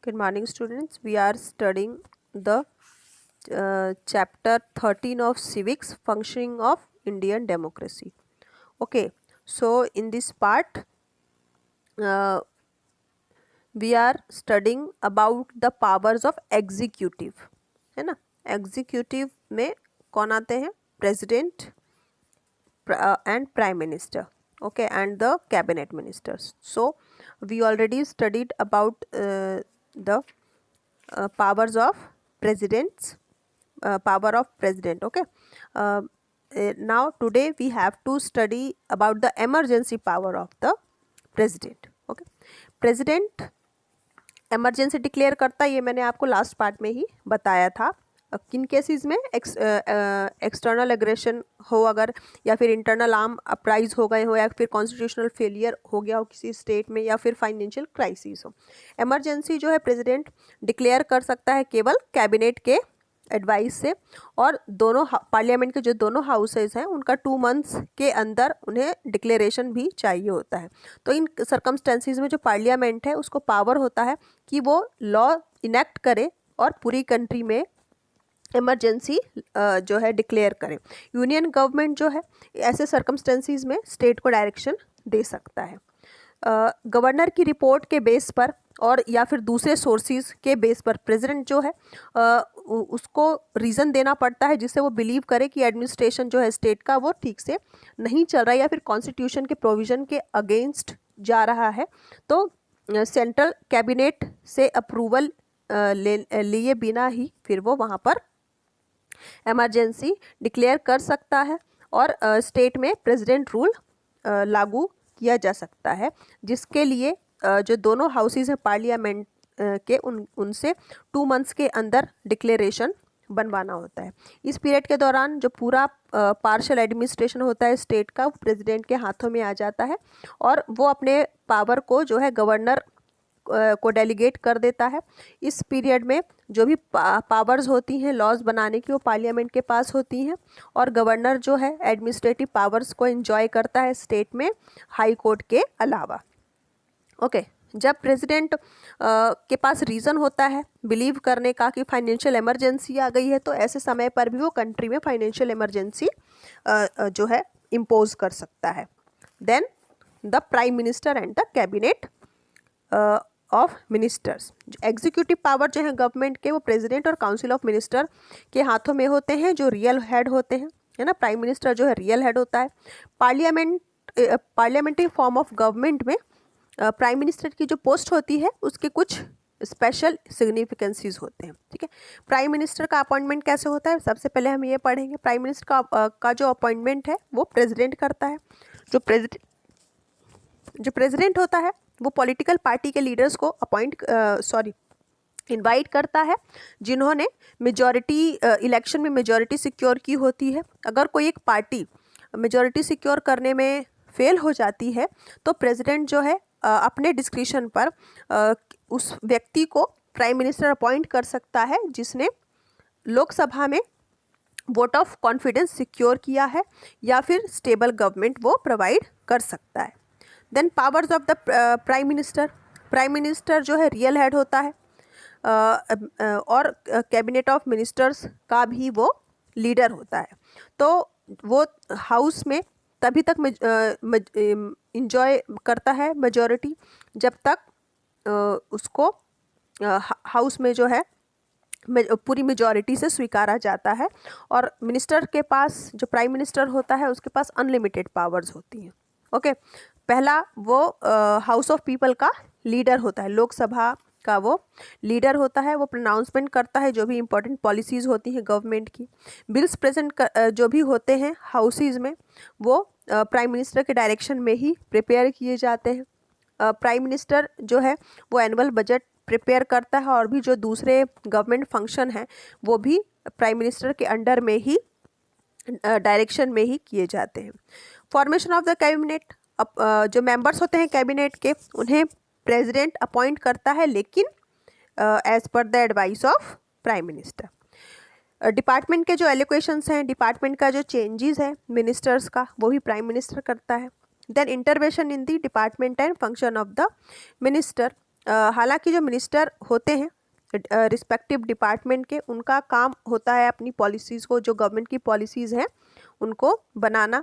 Good morning, students. We are studying the chapter 13 of Civics, Functioning of Indian Democracy. Okay, so in this part, uh, we are studying about the powers of executive, है ना. Executive में कौन आते हैं? President and Prime Minister. Okay, and the cabinet ministers. So we already studied about the powers of presidents, power of president. Okay, now today we have to study about the emergency power of the president. Okay, president emergency declare करता है, ये मैंने आपको last part में ही बताया था. किन cases में एक्सटर्नल एग्रेशन हो अगर, या फिर इंटरनल आर्म अपराइज हो गए हो, या फिर कॉन्स्टिट्यूशनल फेलियर हो गया हो किसी स्टेट में, या फिर फाइनेंशियल क्राइसिस हो. इमरजेंसी जो है प्रेसिडेंट डिक्लेयर कर सकता है केवल कैबिनेट के एडवाइस से, और दोनों पार्लियामेंट के जो दोनों हाउसेज हैं उनका 2 मंथ्स के अंदर उन्हें डिक्लेरेशन भी चाहिए होता है. तो इन सर्कमस्टेंसेस में जो पार्लियामेंट है उसको पावर होता है कि वो लॉ इनेक्ट करे और पूरी कंट्री में इमरजेंसी जो है डिक्लेयर करें. यूनियन गवर्नमेंट जो है ऐसे सर्कमस्टेंसेस में स्टेट को डायरेक्शन दे सकता है. गवर्नर की रिपोर्ट के बेस पर और या फिर दूसरे सोर्सेज के बेस पर प्रेसिडेंट जो है उसको रीज़न देना पड़ता है जिससे वो बिलीव करे कि एडमिनिस्ट्रेशन जो है स्टेट का वो ठीक से नहीं चल रहा है या फिर कॉन्स्टिट्यूशन के प्रोविज़न के अगेंस्ट जा रहा है. तो सेंट्रल कैबिनेट से अप्रूवल लिए बिना ही फिर वो वहाँ पर इमरजेंसी डिक्लेयर कर सकता है और स्टेट में प्रेसिडेंट रूल लागू किया जा सकता है, जिसके लिए जो दोनों हाउसेज हैं पार्लियामेंट के उनसे 2 मंथ्स के अंदर डिक्लेरेशन बनवाना होता है. इस पीरियड के दौरान जो पूरा पार्शियल एडमिनिस्ट्रेशन होता है स्टेट का प्रेसिडेंट के हाथों में आ जाता है और वो अपने पावर को जो है गवर्नर को डेलीगेट कर देता है. इस पीरियड में जो भी पावर्स होती हैं लॉज बनाने की वो पार्लियामेंट के पास होती हैं, और गवर्नर जो है एडमिनिस्ट्रेटिव पावर्स को एंजॉय करता है स्टेट में हाई कोर्ट के अलावा. ओके, जब प्रेसिडेंट के पास रीज़न होता है बिलीव करने का कि फाइनेंशियल इमरजेंसी आ गई है, तो ऐसे समय पर भी वो कंट्री में फाइनेंशियल इमरजेंसी जो है इम्पोज कर सकता है. Then the prime minister and the cabinet of ministers. Executive power जो है गवर्नमेंट के वो प्रेसिडेंट और काउंसिल ऑफ मिनिस्टर के हाथों में होते हैं जो रियल हेड होते हैं, है ना. प्राइम मिनिस्टर जो है रियल हेड होता है. पार्लियामेंट्री फॉर्म ऑफ गवर्नमेंट में प्राइम मिनिस्टर की जो पोस्ट होती है उसके कुछ स्पेशल सिग्निफिकेंसीज होते हैं. ठीक है, प्राइम मिनिस्टर का अपॉइंटमेंट कैसे होता है सबसे पहले हम ये पढ़ेंगे. प्राइम मिनिस्टर का जो अपॉइंटमेंट है वो प्रेसिडेंट करता है. जो प्रेसिडेंट होता है वो पॉलिटिकल पार्टी के लीडर्स को इनवाइट करता है जिन्होंने मेजॉरिटी इलेक्शन में मेजॉरिटी सिक्योर की होती है. अगर कोई एक पार्टी मेजॉरिटी सिक्योर करने में फेल हो जाती है तो प्रेसिडेंट जो है अपने डिस्क्रिशन पर उस व्यक्ति को प्राइम मिनिस्टर अपॉइंट कर सकता है जिसने लोकसभा में वोट ऑफ कॉन्फिडेंस सिक्योर किया है या फिर स्टेबल गवर्नमेंट वो प्रोवाइड कर सकता है. Then powers of the prime minister. Prime minister जो है रियल हेड होता है और कैबिनेट ऑफ मिनिस्टर्स का भी वो लीडर होता है. तो वो हाउस में तभी तक इंजॉय करता है मेजॉरिटी जब तक उसको हाउस में जो है पूरी मेजॉरिटी से स्वीकारा जाता है. और मिनिस्टर के पास जो प्राइम मिनिस्टर होता है उसके पास अनलिमिटेड पावर्स होती हैं. ओके, पहला वो हाउस ऑफ पीपल का लीडर होता है, लोकसभा का वो लीडर होता है. वो प्रोनाउंसमेंट करता है जो भी इंपॉर्टेंट पॉलिसीज़ होती हैं गवर्नमेंट की. बिल्स प्रेजेंट जो भी होते हैं हाउसेज में वो प्राइम मिनिस्टर के डायरेक्शन में ही प्रिपेयर किए जाते हैं. प्राइम मिनिस्टर जो है वो एनुअल बजट प्रिपेयर करता है और भी जो दूसरे गवर्नमेंट फंक्शन हैं वो भी प्राइम मिनिस्टर के अंडर में ही डायरेक्शन में ही किए जाते हैं. Formation of the cabinet. जो मेंबर्स होते हैं कैबिनेट के उन्हें प्रेसिडेंट अपॉइंट करता है लेकिन as per the advice of prime minister. Department के जो एलोकेशंस हैं, डिपार्टमेंट का जो चेंजेस है मिनिस्टर्स का वो भी प्राइम मिनिस्टर करता है. Then intervention in the department and function of the minister. हालांकि जो मिनिस्टर होते हैं रिस्पेक्टिव डिपार्टमेंट के, उनका काम होता है अपनी पॉलिसीज़ को, जो गवर्नमेंट की पॉलिसीज़ हैं उनको बनाना,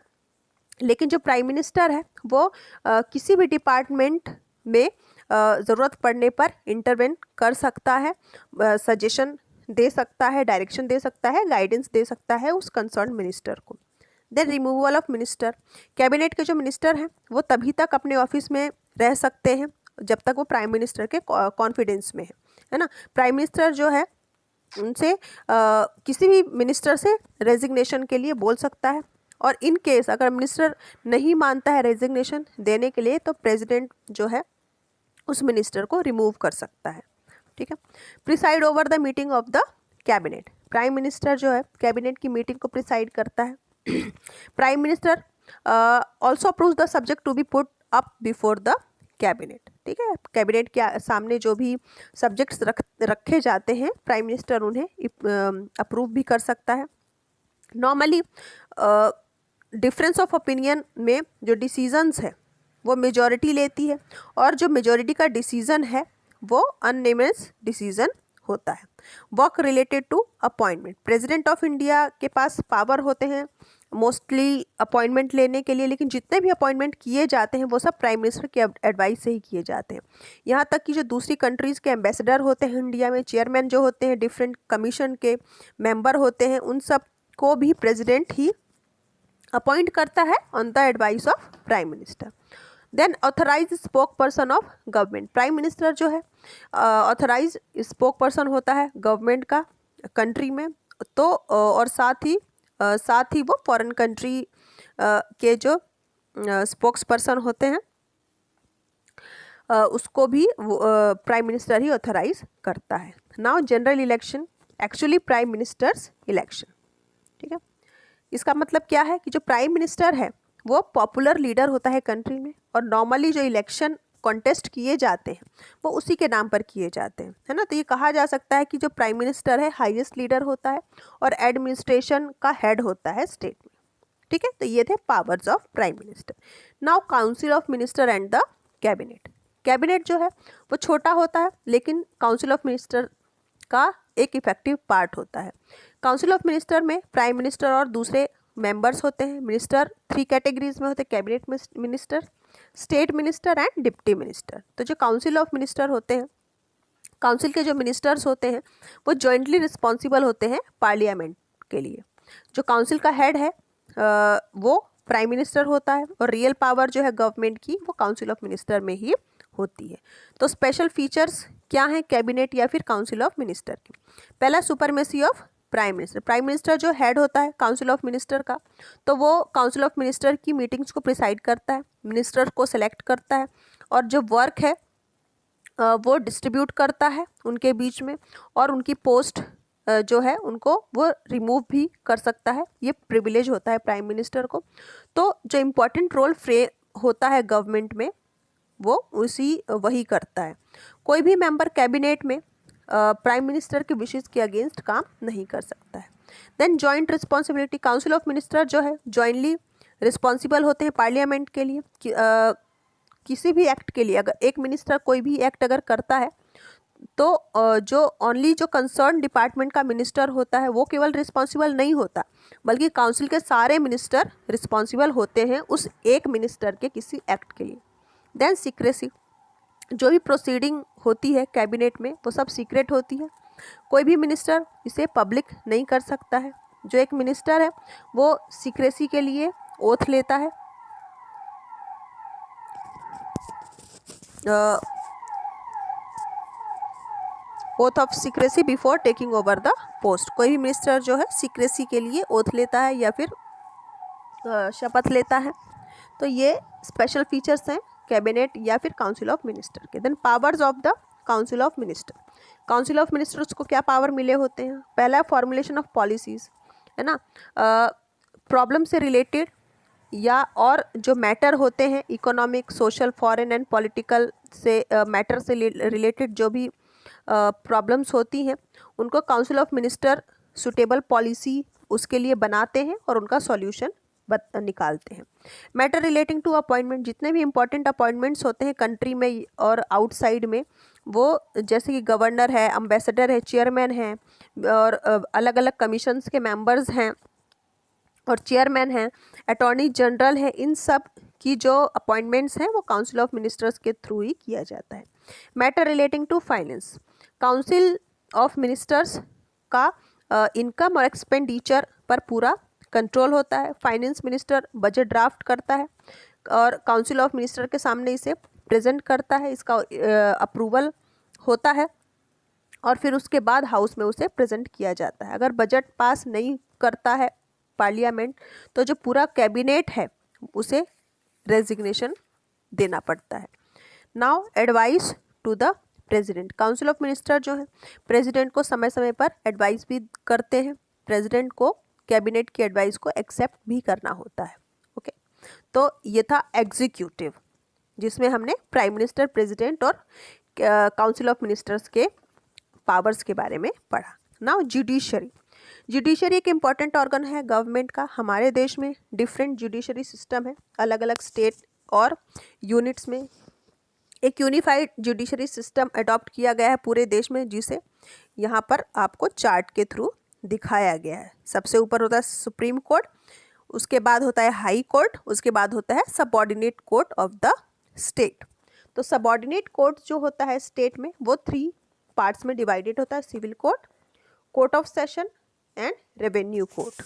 लेकिन जो प्राइम मिनिस्टर है वो किसी भी डिपार्टमेंट में ज़रूरत पड़ने पर इंटरवेन कर सकता है, सजेशन दे सकता है, डायरेक्शन दे सकता है, गाइडेंस दे सकता है उस कंसर्न मिनिस्टर को। Then removal of minister, cabinet के जो मिनिस्टर हैं वो तभी तक अपने ऑफिस में रह सकते हैं जब तक वो प्राइम मिनिस्टर के कॉन्फिडेंस में है ना। प्राइम मिनिस्टर जो है उनसे किसी भी मिनिस्टर से रेजिग्नेशन के लिए बोल सकता है, और इन केस अगर मिनिस्टर नहीं मानता है रेजिग्नेशन देने के लिए तो प्रेसिडेंट जो है उस मिनिस्टर को रिमूव कर सकता है। ठीक है। Preside over the meeting of the cabinet, prime minister जो है कैबिनेट की मीटिंग को प्रिसाइड करता है। Prime minister also approves the subject to be put up before the cabinet. ठीक है, कैबिनेट के सामने जो भी सब्जेक्ट्स रखे जाते हैं प्राइम मिनिस्टर उन्हें अप्रूव भी कर सकता है। नॉर्मली डिफरेंस ऑफ ओपिनियन में जो डिसीजंस है वो मेजॉरिटी लेती है, और जो मेजॉरिटी का डिसीजन है वो अननेमस डिसीजन होता है। Work related to appointment, president of India के पास पावर होते हैं मोस्टली अपॉइंटमेंट लेने के लिए, लेकिन जितने भी अपॉइंटमेंट किए जाते हैं वो सब प्राइम मिनिस्टर की एडवाइस से ही किए जाते हैं। यहाँ तक कि जो दूसरी कंट्रीज़ के एम्बेसडर होते हैं इंडिया में, चेयरमैन जो होते हैं, डिफरेंट कमीशन के मेंबर होते हैं, उन सब को भी प्रेसिडेंट ही अपॉइंट करता है on the advice of prime minister. Then authorise spoke person of government, prime minister जो है ऑथराइज स्पोक पर्सन होता है गवर्नमेंट का कंट्री में, तो और साथ ही वो फॉरेन कंट्री के जो स्पोक्स पर्सन होते हैं उसको भी प्राइम मिनिस्टर ही ऑथराइज करता है। Now general election, actually prime ministers election. ठीक है, इसका मतलब क्या है कि जो प्राइम मिनिस्टर है वो पॉपुलर लीडर होता है कंट्री में, और नॉर्मली जो इलेक्शन कॉन्टेस्ट किए जाते हैं वो उसी के नाम पर किए जाते हैं, है ना। तो ये कहा जा सकता है कि जो प्राइम मिनिस्टर है हाईएस्ट लीडर होता है और एडमिनिस्ट्रेशन का हेड होता है स्टेट में। ठीक है, तो ये थे powers of prime minister. Now council of minister and the cabinet, cabinet जो है वो छोटा होता है लेकिन काउंसिल ऑफ मिनिस्टर का एक इफेक्टिव पार्ट होता है। काउंसिल ऑफ मिनिस्टर में प्राइम मिनिस्टर और दूसरे मेंबर्स होते हैं। मिनिस्टर 3 कैटेगरीज में होते हैं, cabinet minister, state minister and deputy minister. तो जो काउंसिल ऑफ मिनिस्टर होते हैं, काउंसिल के जो मिनिस्टर्स होते हैं वो जॉइंटली रिस्पॉन्सिबल होते हैं पार्लियामेंट के लिए। जो काउंसिल का हेड है वो प्राइम मिनिस्टर होता है, और रियल पावर जो है गवर्नमेंट की वो काउंसिल ऑफ मिनिस्टर में ही होती है। तो स्पेशल फीचर्स क्या हैं कैबिनेट या फिर काउंसिल ऑफ मिनिस्टर की? पहला, supremacy of prime minister, prime minister जो हेड होता है काउंसिल ऑफ मिनिस्टर का, तो वो काउंसिल ऑफ मिनिस्टर की मीटिंग्स को प्रिसाइड करता है, मिनिस्टर को सेलेक्ट करता है, और जो वर्क है वो डिस्ट्रीब्यूट करता है उनके बीच में, और उनकी पोस्ट जो है उनको वो रिमूव भी कर सकता है। ये प्रिविलेज होता है प्राइम मिनिस्टर को। तो जो इम्पोर्टेंट रोल होता है गवर्नमेंट में वो वही करता है। कोई भी मेंबर कैबिनेट में प्राइम मिनिस्टर के विशेष के अगेंस्ट काम नहीं कर सकता है। Then joint responsibility, council of minister जो है जॉइंटली रिस्पॉन्सिबल होते हैं पार्लियामेंट के लिए किसी भी एक्ट के लिए। अगर एक मिनिस्टर कोई भी एक्ट अगर करता है तो जो कंसर्न डिपार्टमेंट का मिनिस्टर होता है वो केवल रिस्पॉन्सिबल नहीं होता, बल्कि काउंसिल के सारे मिनिस्टर रिस्पॉन्सिबल होते हैं उस एक मिनिस्टर के किसी एक्ट के लिए। देन सीक्रेसी, जो भी प्रोसीडिंग होती है कैबिनेट में वो सब सीक्रेट होती है, कोई भी मिनिस्टर इसे पब्लिक नहीं कर सकता है। जो एक मिनिस्टर है वो सीक्रेसी के लिए ओथ लेता है, oath of secrecy before taking over the post. कोई भी मिनिस्टर जो है सीक्रेसी के लिए ओथ लेता है या फिर शपथ लेता है। तो ये स्पेशल फीचर्स हैं कैबिनेट या फिर काउंसिल ऑफ मिनिस्टर के। Then powers of the council of minister, council of ministers को क्या पावर मिले होते हैं? पहला, फॉर्मुलेशन ऑफ पॉलिसीज़, है ना, प्रॉब्लम से रिलेटेड या और जो मैटर होते हैं economic, social, foreign and political से मैटर से रिलेटेड जो भी प्रॉब्लम्स होती हैं उनको council of minister suitable policy उसके लिए बनाते हैं और उनका सॉल्यूशन निकालते हैं। मैटर रिलेटिंग टू अपॉइंटमेंट, जितने भी इंपॉर्टेंट अपॉइंटमेंट्स होते हैं कंट्री में और आउटसाइड में वो जैसे कि गवर्नर है, अम्बेसडर है, चेयरमैन है, और अलग अलग कमीशंस के मेंबर्स हैं और चेयरमैन हैं, अटॉर्नी जनरल है, इन सब की जो अपॉइंटमेंट्स हैं वो काउंसिल ऑफ मिनिस्टर्स के थ्रू ही किया जाता है। Matter relating to finance, council of ministers का इनकम और एक्सपेंडिचर पर पूरा कंट्रोल होता है। फाइनेंस मिनिस्टर बजट ड्राफ्ट करता है और काउंसिल ऑफ मिनिस्टर के सामने इसे प्रेजेंट करता है, इसका अप्रूवल होता है और फिर उसके बाद हाउस में उसे प्रेजेंट किया जाता है। अगर बजट पास नहीं करता है पार्लियामेंट तो जो पूरा कैबिनेट है उसे रेजिग्नेशन देना पड़ता है। Now advice to the president, council of minister जो है प्रेसिडेंट को समय समय पर एडवाइस भी करते हैं, प्रेसिडेंट को कैबिनेट की एडवाइस को एक्सेप्ट भी करना होता है। ओके, तो ये था एग्जीक्यूटिव, जिसमें हमने प्राइम मिनिस्टर, प्रेसिडेंट और काउंसिल ऑफ मिनिस्टर्स के पावर्स के बारे में पढ़ा। नाउ जुडिशरी, जुडिशरी एक इम्पॉर्टेंट ऑर्गन है गवर्नमेंट का। हमारे देश में डिफरेंट जुडिशरी सिस्टम है, अलग अलग स्टेट और यूनिट्स में एक यूनिफाइड जुडिशरी सिस्टम अडॉप्ट किया गया है पूरे देश में, जिसे यहाँ पर आपको चार्ट के थ्रू दिखाया गया है। सबसे ऊपर होता है सुप्रीम कोर्ट, उसके बाद होता है हाई कोर्ट, उसके बाद होता है subordinate court of the state. तो सबऑर्डिनेट कोर्ट जो होता है स्टेट में वो 3 पार्ट्स में डिवाइडेड होता है, civil court, court of session and revenue court.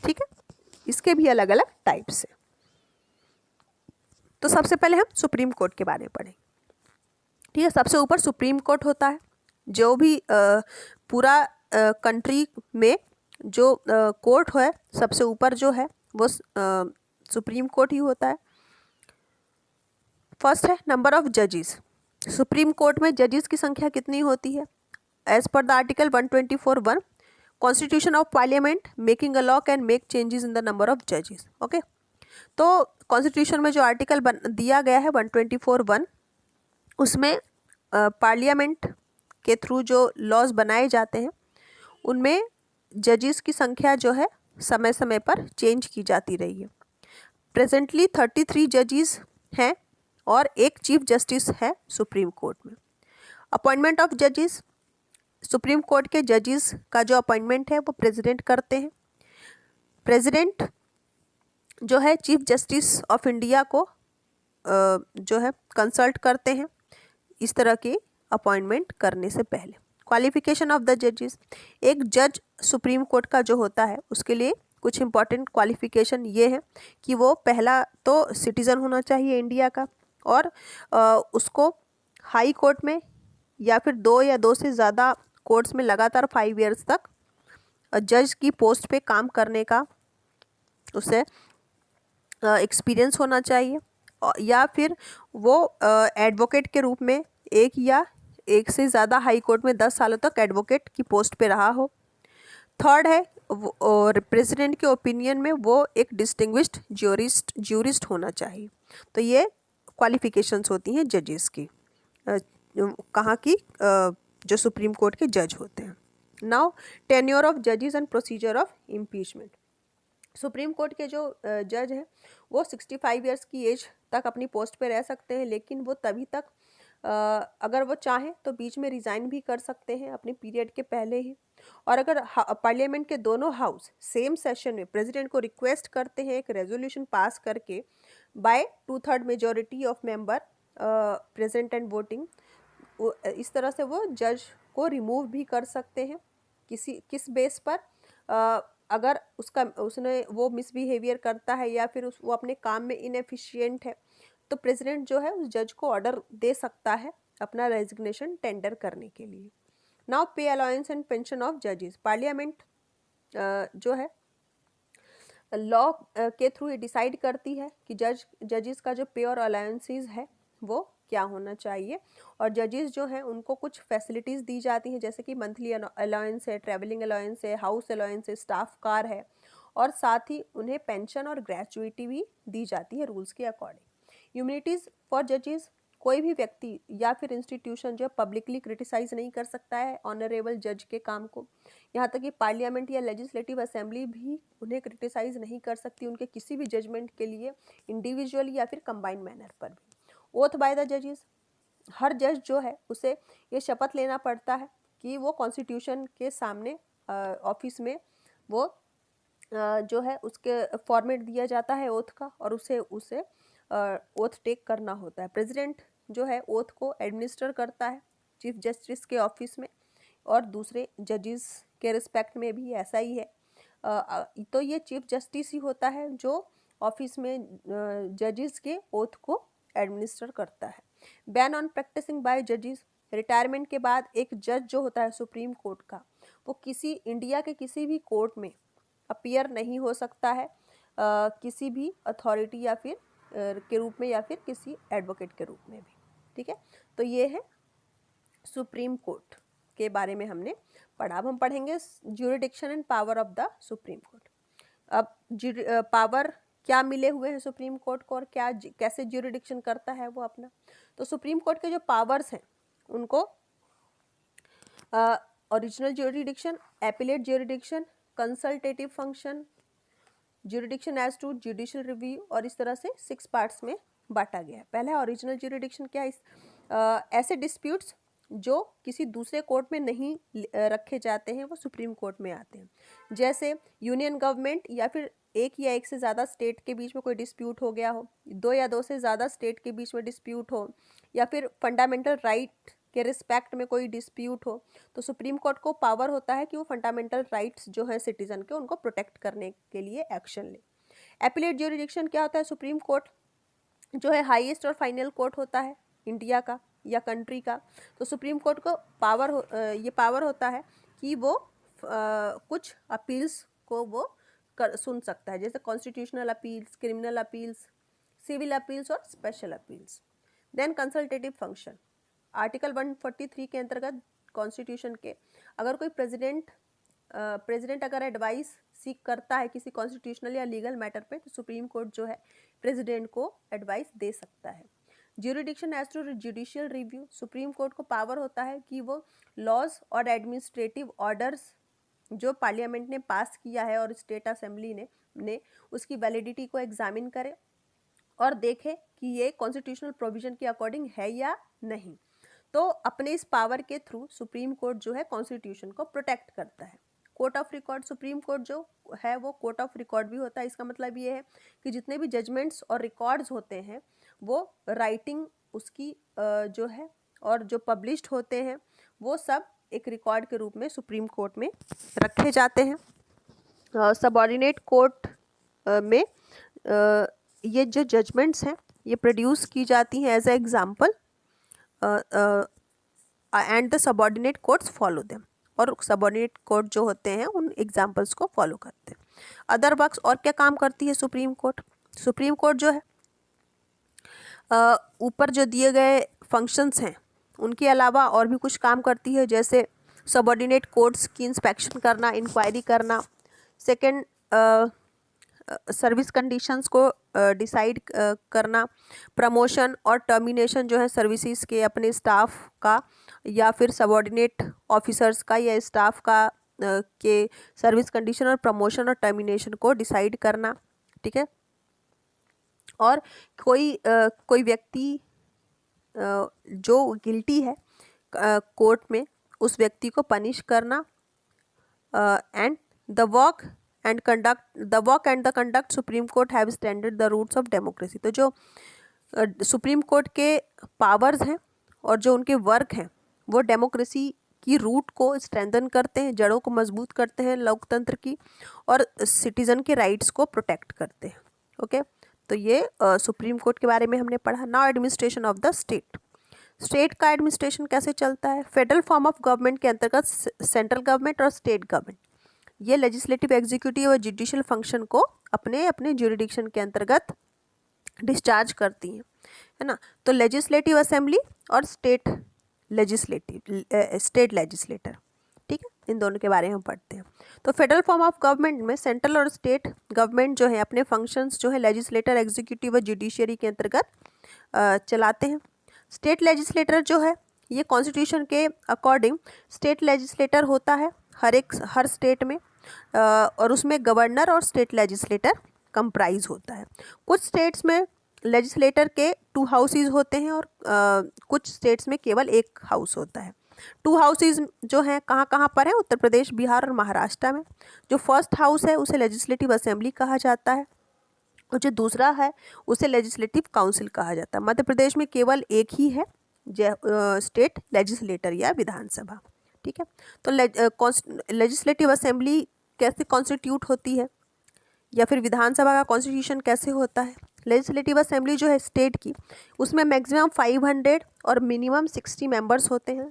ठीक है, इसके भी अलग अलग टाइप्स हैं। तो सबसे पहले हम सुप्रीम कोर्ट के बारे में पढ़ेंगे। ठीक है, सबसे ऊपर सुप्रीम कोर्ट होता है। जो भी पूरा कंट्री में जो कोर्ट है सबसे ऊपर जो है वो सुप्रीम कोर्ट ही होता है। फर्स्ट है नंबर ऑफ जजेस। सुप्रीम कोर्ट में जजेस की संख्या कितनी होती है? As per the article 124(1) constitution of parliament, making a law can make changes in the number of जजेस। ओके, तो कॉन्स्टिट्यूशन में जो आर्टिकल दिया गया है 124(1) उसमें पार्लियामेंट के थ्रू जो लॉज बनाए जाते हैं उनमें जजेस की संख्या जो है समय समय पर चेंज की जाती रही है। प्रेजेंटली 33 जजेस हैं और एक चीफ जस्टिस है सुप्रीम कोर्ट में। अपॉइंटमेंट ऑफ जजेस, सुप्रीम कोर्ट के जजेस का जो अपॉइंटमेंट है वो प्रेसिडेंट करते हैं। प्रेसिडेंट जो है चीफ जस्टिस ऑफ इंडिया को जो है कंसल्ट करते हैं इस तरह की अपॉइंटमेंट करने से पहले। क्वालिफिकेशन ऑफ द जजेस, एक जज सुप्रीम कोर्ट का जो होता है उसके लिए कुछ इंपॉर्टेंट क्वालिफिकेशन ये है कि वो पहला तो सिटीज़न होना चाहिए इंडिया का और उसको हाई कोर्ट में या फिर 2 या 2 से ज़्यादा कोर्ट्स में लगातार 5 इयर्स तक जज की पोस्ट पे काम करने का उसे एक्सपीरियंस होना चाहिए या फिर वो एडवोकेट के रूप में एक से ज़्यादा हाई कोर्ट में 10 सालों तक एडवोकेट की पोस्ट पे रहा हो। थर्ड है और प्रेसिडेंट के ओपिनियन में वो एक डिस्टिंग्विश्ड ज्यूरिस्ट होना चाहिए। तो ये क्वालिफिकेशंस होती हैं जजेस की, कहाँ की, जो सुप्रीम कोर्ट के जज होते हैं। नाउ टेन्योर ऑफ जजेस and procedure of impeachment. Supreme court के जो जज हैं वो 65 इयर्स की एज तक अपनी पोस्ट पे रह सकते हैं, लेकिन वो तभी तक अगर वो चाहें तो बीच में रिज़ाइन भी कर सकते हैं अपने पीरियड के पहले ही। और अगर पार्लियामेंट के दोनों हाउस सेम सेशन में प्रेसिडेंट को रिक्वेस्ट करते हैं एक रेजोल्यूशन पास करके by 2/3 majority of member present and voting, इस तरह से वो जज को रिमूव भी कर सकते हैं। किस बेस पर? अगर उसने वो मिसबिहेवियर करता है या फिर वो अपने काम में इनएफिशिएंट है तो प्रेसिडेंट जो है उस जज को ऑर्डर दे सकता है अपना रेजिग्नेशन टेंडर करने के लिए। नाउ पे अलाउंस एंड पेंशन ऑफ जजेस। पार्लियामेंट जो है लॉ के थ्रू ये डिसाइड करती है कि जजेस का जो पे और अलाउंसेस है वो क्या होना चाहिए, और जजेस जो हैं उनको कुछ फैसिलिटीज़ दी जाती हैं जैसे कि मंथली अलाउंस है, ट्रैवलिंग अलाउंस है, हाउस अलाउंस है, स्टाफ कार है, और साथ ही उन्हें पेंशन और ग्रेचुइटी भी दी जाती है रूल्स के अकॉर्डिंग। इम्यूनिटीज़ फॉर जजेस, कोई भी व्यक्ति या फिर इंस्टीट्यूशन जो पब्लिकली क्रिटिसाइज नहीं कर सकता है ऑनरेबल जज के काम को। यहाँ तक कि पार्लियामेंट या लेजिस्लेटिव असेंबली भी उन्हें क्रिटिसाइज नहीं कर सकती उनके किसी भी जजमेंट के लिए, इंडिविजुअली या फिर कंबाइंड मैनर पर भी। ओथ बाय द जजेस, हर जज जो है उसे ये शपथ लेना पड़ता है कि वो कॉन्स्टिट्यूशन के सामने ऑफिस में वो जो है उसके फॉर्मेट दिया जाता है ओथ का, और उसे उसे ओथ टेक करना होता है। प्रेसिडेंट जो है ओथ को एडमिनिस्टर करता है चीफ जस्टिस के ऑफिस में, और दूसरे जजेस के रिस्पेक्ट में भी ऐसा ही है। तो ये चीफ जस्टिस ही होता है जो ऑफिस में जजेस के ओथ को एडमिनिस्टर करता है। बैन ऑन प्रैक्टिसिंग बाय जजेस, रिटायरमेंट के बाद एक जज जो होता है सुप्रीम कोर्ट का, वो किसी इंडिया के किसी भी कोर्ट में अपीयर नहीं हो सकता है किसी भी अथॉरिटी या फिर के रूप में, या फिर किसी एडवोकेट के रूप में भी। ठीक है, तो ये है सुप्रीम कोर्ट के बारे में हमने पढ़ा। अब हम पढ़ेंगे jurisdiction and power of the supreme court. अब पावर क्या मिले हुए हैं सुप्रीम कोर्ट को, और क्या कैसे ज्यूरिडिक्शन करता है वो अपना। तो सुप्रीम कोर्ट के जो पावर्स हैं उनको original jurisdiction, appellate jurisdiction, consultative function, jurisdiction as to judicial review, और इस तरह से 6 पार्ट्स में बांटा गया है। पहला ओरिजिनल ज्यूरिडिक्शन क्या है? ऐसे डिस्प्यूट्स जो किसी दूसरे कोर्ट में नहीं रखे जाते हैं वो सुप्रीम कोर्ट में आते हैं। जैसे यूनियन गवर्नमेंट या फिर एक या एक से ज़्यादा स्टेट के बीच में कोई डिस्प्यूट हो गया हो, 2 या 2 से ज़्यादा स्टेट के बीच में डिस्प्यूट हो, या फिर फंडामेंटल राइट के रिस्पेक्ट में कोई डिस्प्यूट हो, तो सुप्रीम कोर्ट को पावर होता है कि वो फंडामेंटल राइट्स जो है सिटीजन के, उनको प्रोटेक्ट करने के लिए एक्शन ले। एपिलेट ज्यूरिडिक्शन क्या होता है? सुप्रीम कोर्ट जो है हाईएस्ट और फाइनल कोर्ट होता है इंडिया का या कंट्री का। तो सुप्रीम कोर्ट को ये पावर होता है कि वो कुछ अपील्स को वो सुन सकता है, जैसे constitutional appeals, criminal appeals, civil appeals और special appeals. Then consultative function, article 143 के अंतर्गत कॉन्स्टिट्यूशन के, अगर कोई प्रेसिडेंट अगर एडवाइस सीख करता है किसी कॉन्स्टिट्यूशनल या लीगल मैटर पे, तो सुप्रीम कोर्ट जो है प्रेसिडेंट को एडवाइस दे सकता है। Jurisdiction as to judicial review, supreme court को पावर होता है कि वो लॉज और एडमिनिस्ट्रेटिव ऑर्डर्स जो पार्लियामेंट ने पास किया है और स्टेट असेंबली ने उसकी वैलिडिटी को एग्जामिन करे और देखे कि ये कॉन्स्टिट्यूशनल प्रोविजन के अकॉर्डिंग है या नहीं। तो अपने इस पावर के थ्रू सुप्रीम कोर्ट जो है कॉन्स्टिट्यूशन को प्रोटेक्ट करता है। Court of record, supreme court जो है वो कोर्ट ऑफ रिकॉर्ड भी होता है। इसका मतलब ये है कि जितने भी जजमेंट्स और रिकॉर्ड्स होते हैं वो राइटिंग उसकी जो है और जो पब्लिश्ड होते हैं वो सब एक रिकॉर्ड के रूप में सुप्रीम कोर्ट में रखे जाते हैं। सबऑर्डिनेट कोर्ट में ये जो जजमेंट्स हैं ये प्रोड्यूस की जाती हैं as a example, and the subordinate courts follow them, और सबऑर्डिनेट कोर्ट जो होते हैं उन एग्जाम्पल्स को फॉलो करते हैं। अदर वर्क्स, और क्या काम करती है सुप्रीम कोर्ट? सुप्रीम कोर्ट जो है ऊपर जो दिए गए फंक्शंस हैं उनके अलावा और भी कुछ काम करती है, जैसे सबऑर्डिनेट कोर्ट्स की इंस्पेक्शन करना, इंक्वायरी करना, सेकंड सर्विस कंडीशंस को डिसाइड करना, प्रमोशन और टर्मिनेशन जो है सर्विसेज के अपने स्टाफ का या फिर सबऑर्डिनेट ऑफिसर्स का या स्टाफ का के सर्विस कंडीशन और प्रमोशन और टर्मिनेशन को डिसाइड करना। ठीक है, और कोई व्यक्ति जो गिल्टी है कोर्ट में उस व्यक्ति को पनिश करना, and the work and the conduct supreme court have standard the roots of democracy. तो जो सुप्रीम कोर्ट के पावर्स हैं और जो उनके वर्क हैं वो डेमोक्रेसी की रूट को स्ट्रेंथन करते हैं, जड़ों को मजबूत करते हैं लोकतंत्र की, और सिटीजन के राइट्स को प्रोटेक्ट करते हैं। ओके, तो ये सुप्रीम कोर्ट के बारे में हमने पढ़ा। Now administration of the state. State का एडमिनिस्ट्रेशन कैसे चलता है? फेडरल फॉर्म ऑफ गवर्नमेंट के अंतर्गत सेंट्रल गवर्नमेंट और स्टेट गवर्नमेंट ये लेजिस्लेटिव, एग्जीक्यूटिव और जुडिशियल फंक्शन को अपने अपने ज्यूरिडिक्शन के अंतर्गत डिस्चार्ज करती हैं, है ना। तो लेजिस्लेटिव असेंबली और स्टेट लेजिस्लेटर, ठीक है, इन दोनों के बारे में हम पढ़ते हैं। तो फेडरल फॉर्म ऑफ गवर्नमेंट में सेंट्रल और स्टेट गवर्नमेंट जो है अपने फंक्शंस जो है लेजिस्लेटर, एग्जीक्यूटिव और जुडिशियरी के अंतर्गत चलाते हैं। स्टेट लेजिस्लेटर जो है ये कॉन्स्टिट्यूशन के अकॉर्डिंग स्टेट लेजिस्लेटर होता है हर स्टेट में, और उसमें गवर्नर और स्टेट लेजिस्लेटर कंप्राइज होता है। कुछ स्टेट्स में लेजिस्लेटर के 2 हाउसेज होते हैं और कुछ स्टेट्स में केवल 1 हाउस होता है। 2 हाउसेज जो हैं कहाँ कहाँ पर है? उत्तर प्रदेश, बिहार और महाराष्ट्र में। जो फर्स्ट हाउस है उसे लेजिस्लेटिव असेंबली कहा जाता है और जो दूसरा है उसे लेजिस्लेटिव काउंसिल कहा जाता है। मध्य प्रदेश में केवल एक ही है स्टेट लेजिस्लेटर या विधानसभा। ठीक है, तो लेजिस्लेटिव असेंबली कैसे कॉन्स्टिट्यूट होती है या फिर विधानसभा का कॉन्स्टिट्यूशन कैसे होता है? लेजिस्लेटिव असेंबली जो है स्टेट की, उसमें मैक्सिमम 500 और मिनिमम 60 मेंबर्स होते हैं,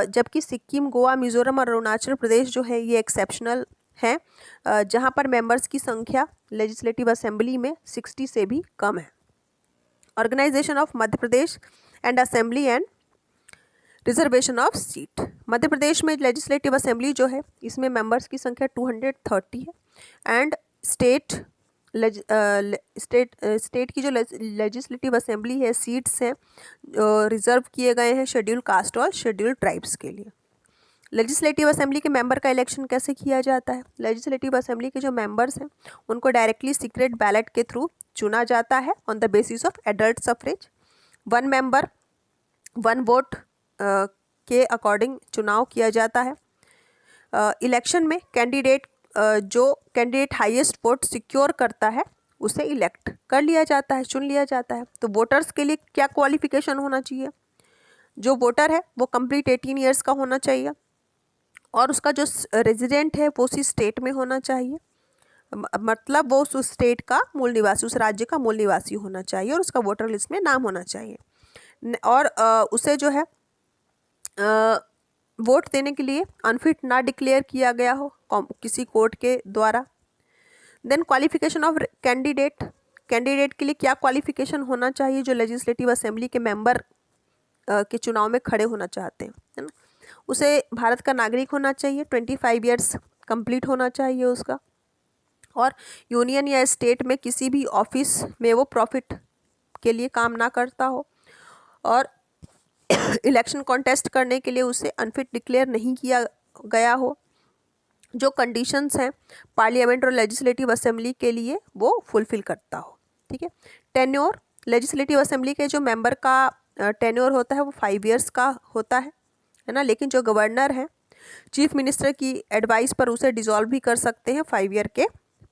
जबकि सिक्किम, गोवा, मिजोरम और अरुणाचल प्रदेश जो है ये एक्सेप्शनल हैं, जहाँ पर मेंबर्स की संख्या लेजिस्लेटिव असेंबली में 60 से भी कम है। Organisation of Madhya Pradesh and assembly and reservation of seat. Madhya Pradesh में लेजिस्लेटिव असेंबली जो है इसमें मेंबर्स की संख्या 230 है एंड स्टेट की जो लेजिस्लेटिव असेंबली है, सीट्स हैं रिजर्व किए गए हैं शेड्यूल कास्ट और शेड्यूल ट्राइब्स के लिए। लेजिस्लेटिव असेंबली के मेंबर का इलेक्शन कैसे किया जाता है? लेजिस्लेटिव असेंबली के जो मेंबर्स हैं उनको डायरेक्टली सीक्रेट बैलेट के थ्रू चुना जाता है on the basis of adult suffrage. 1 member 1 vote के अकॉर्डिंग चुनाव किया जाता है। इलेक्शन में जो कैंडिडेट हाईएस्ट वोट सिक्योर करता है उसे इलेक्ट कर लिया जाता है, चुन लिया जाता है। तो वोटर्स के लिए क्या क्वालिफिकेशन होना चाहिए? जो वोटर है वो कंप्लीट 18 ईयर्स का होना चाहिए और उसका जो रेजिडेंट है वो उसी स्टेट में होना चाहिए, मतलब वो उस स्टेट का मूल निवासी, उस राज्य का मूल निवासी होना चाहिए और उसका वोटर लिस्ट में नाम होना चाहिए और उसे जो है वोट देने के लिए अनफिट ना डिक्लेयर किया गया हो किसी कोर्ट के द्वारा। देन क्वालिफिकेशन ऑफ कैंडिडेट के लिए क्या क्वालिफिकेशन होना चाहिए जो लेजिस्लेटिव असेंबली के मेंबर के चुनाव में खड़े होना चाहते हैं, है ना? उसे भारत का नागरिक होना चाहिए, 25 ईयर्स कंप्लीट होना चाहिए उसका, और यूनियन या स्टेट में किसी भी ऑफिस में वो प्रॉफिट के लिए काम ना करता हो और इलेक्शन कॉन्टेस्ट करने के लिए उसे अनफिट डिक्लेयर नहीं किया गया हो। जो कंडीशंस हैं पार्लियामेंट और लेजिस्लेटिव असेंबली के लिए वो फुलफिल करता हो। ठीक है, टेन्योर, लेजिस्लेटिव असेंबली के जो मेंबर का टेन्योर होता है वो 5 ईयर्स का होता है ना, लेकिन जो गवर्नर है चीफ मिनिस्टर की एडवाइस पर उसे डिसॉल्व भी कर सकते हैं 5 ईयर के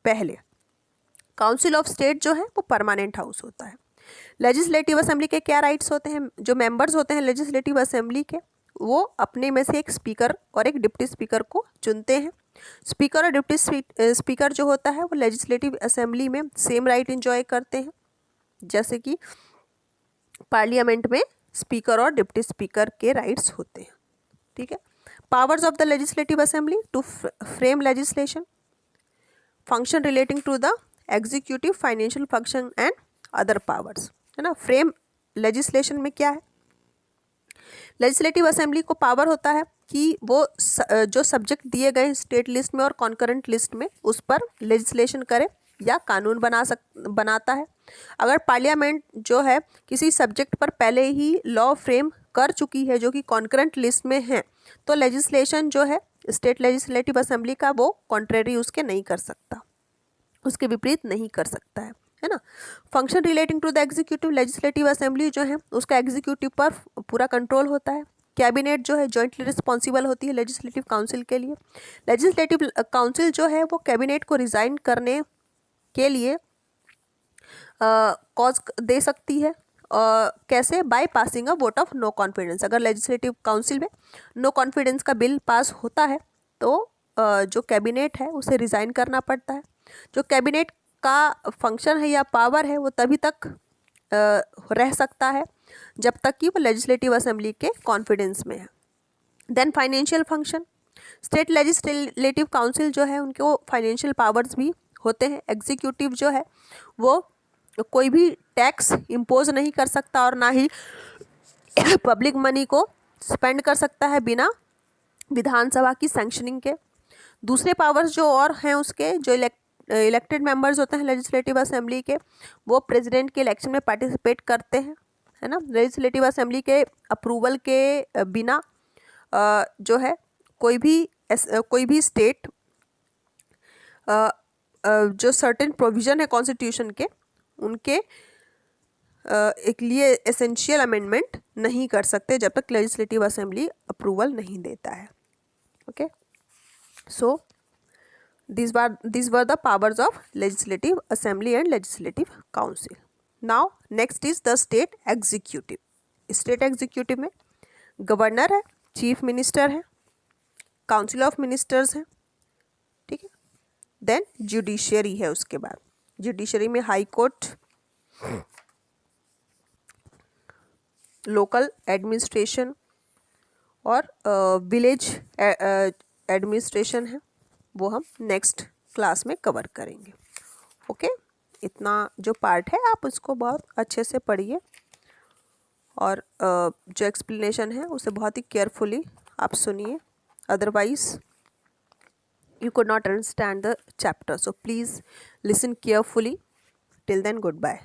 पहले। काउंसिल ऑफ स्टेट जो है वो परमानेंट हाउस होता है। लेजिस्लेटिव असेंबली के क्या राइट्स होते हैं? जो मेंबर्स होते हैं लेजिस्लेटिव असेंबली के वो अपने में से एक स्पीकर और एक डिप्टी स्पीकर को चुनते हैं। स्पीकर और डिप्टी स्पीकर जो होता है वो लेजिस्लेटिव असेंबली में सेम राइट एंजॉय करते हैं जैसे कि पार्लियामेंट में स्पीकर और डिप्टी स्पीकर के राइट्स होते हैं। ठीक है, powers of the legislative assembly to frame legislation, function relating to the executive, financial function and other powers, है ना। फ्रेम लेजिस्लेशन में क्या है? लेजिस्लेटिव असेंबली को पावर होता है कि वो जो सब्जेक्ट दिए गए स्टेट लिस्ट में और कॉन्करेंट लिस्ट में उस पर लेजिस्लेशन करे या कानून बनाता है। अगर पार्लियामेंट जो है किसी सब्जेक्ट पर पहले ही लॉ फ्रेम कर चुकी है जो कि कॉन्करेंट लिस्ट में है तो लेजिस्लेशन जो है स्टेट लेजिस्लेटिव असेंबली का वो कॉन्ट्रेरी उसके नहीं कर सकता, उसके विपरीत नहीं कर सकता है ना। Function relating to the executive, legislative assembly जो है उसका एग्जीक्यूटिव पर पूरा कंट्रोल होता है। कैबिनेट जो है जॉइंटली रिस्पॉन्सिबल होती है लेजिस्लेटिव काउंसिल के लिए। लेजिस्लेटिव काउंसिल जो है वो कैबिनेट को रिजाइन करने के लिए कॉज दे सकती है। कैसे? By passing a vote of no confidence. अगर लेजिस्लेटिव काउंसिल में नो कॉन्फिडेंस का बिल पास होता है तो जो कैबिनेट है उसे रिज़ाइन करना पड़ता है। जो कैबिनेट का फंक्शन है या पावर है वो तभी तक रह सकता है जब तक कि वो लेजिस्लेटिव असेंबली के कॉन्फिडेंस में है। Then financial function, state legislative council जो है उनके वो फाइनेंशियल पावर्स भी होते हैं। एग्जीक्यूटिव जो है वो कोई भी टैक्स इम्पोज नहीं कर सकता और ना ही पब्लिक मनी को स्पेंड कर सकता है बिना विधानसभा की सैंक्शनिंग के। दूसरे पावर्स जो और हैं उसके, जो इलेक्टेड मेंबर्स होते हैं लेजिस्लेटिव असेंबली के, वो प्रेसिडेंट के इलेक्शन में पार्टिसिपेट करते हैं, है ना। लेजिस्लेटिव असेंबली के अप्रूवल के बिना जो है कोई भी स्टेट जो सर्टेन प्रोविज़न है कॉन्स्टिट्यूशन के उनके एक लिए एसेंशियल अमेंडमेंट नहीं कर सकते जब तक लेजिस्लेटिव असेंबली अप्रूवल नहीं देता है. Okay, so these were the powers of legislative assembly and legislative council. Now next is the state executive. State executive में गवर्नर है, चीफ मिनिस्टर है, काउंसिल ऑफ मिनिस्टर्स है, ठीक है. देन जुडिशरी है. उसके बाद जुडिशरी में हाई कोर्ट, लोकल एडमिनिस्ट्रेशन और विलेज एडमिनिस्ट्रेशन है. वो हम नेक्स्ट क्लास में कवर करेंगे. ओके, इतना जो पार्ट है आप उसको बहुत अच्छे से पढ़िए और जो एक्सप्लेनेशन है उसे बहुत ही केयरफुली आप सुनिए. Otherwise you could not understand the chapter, so please listen carefully. Till then, goodbye.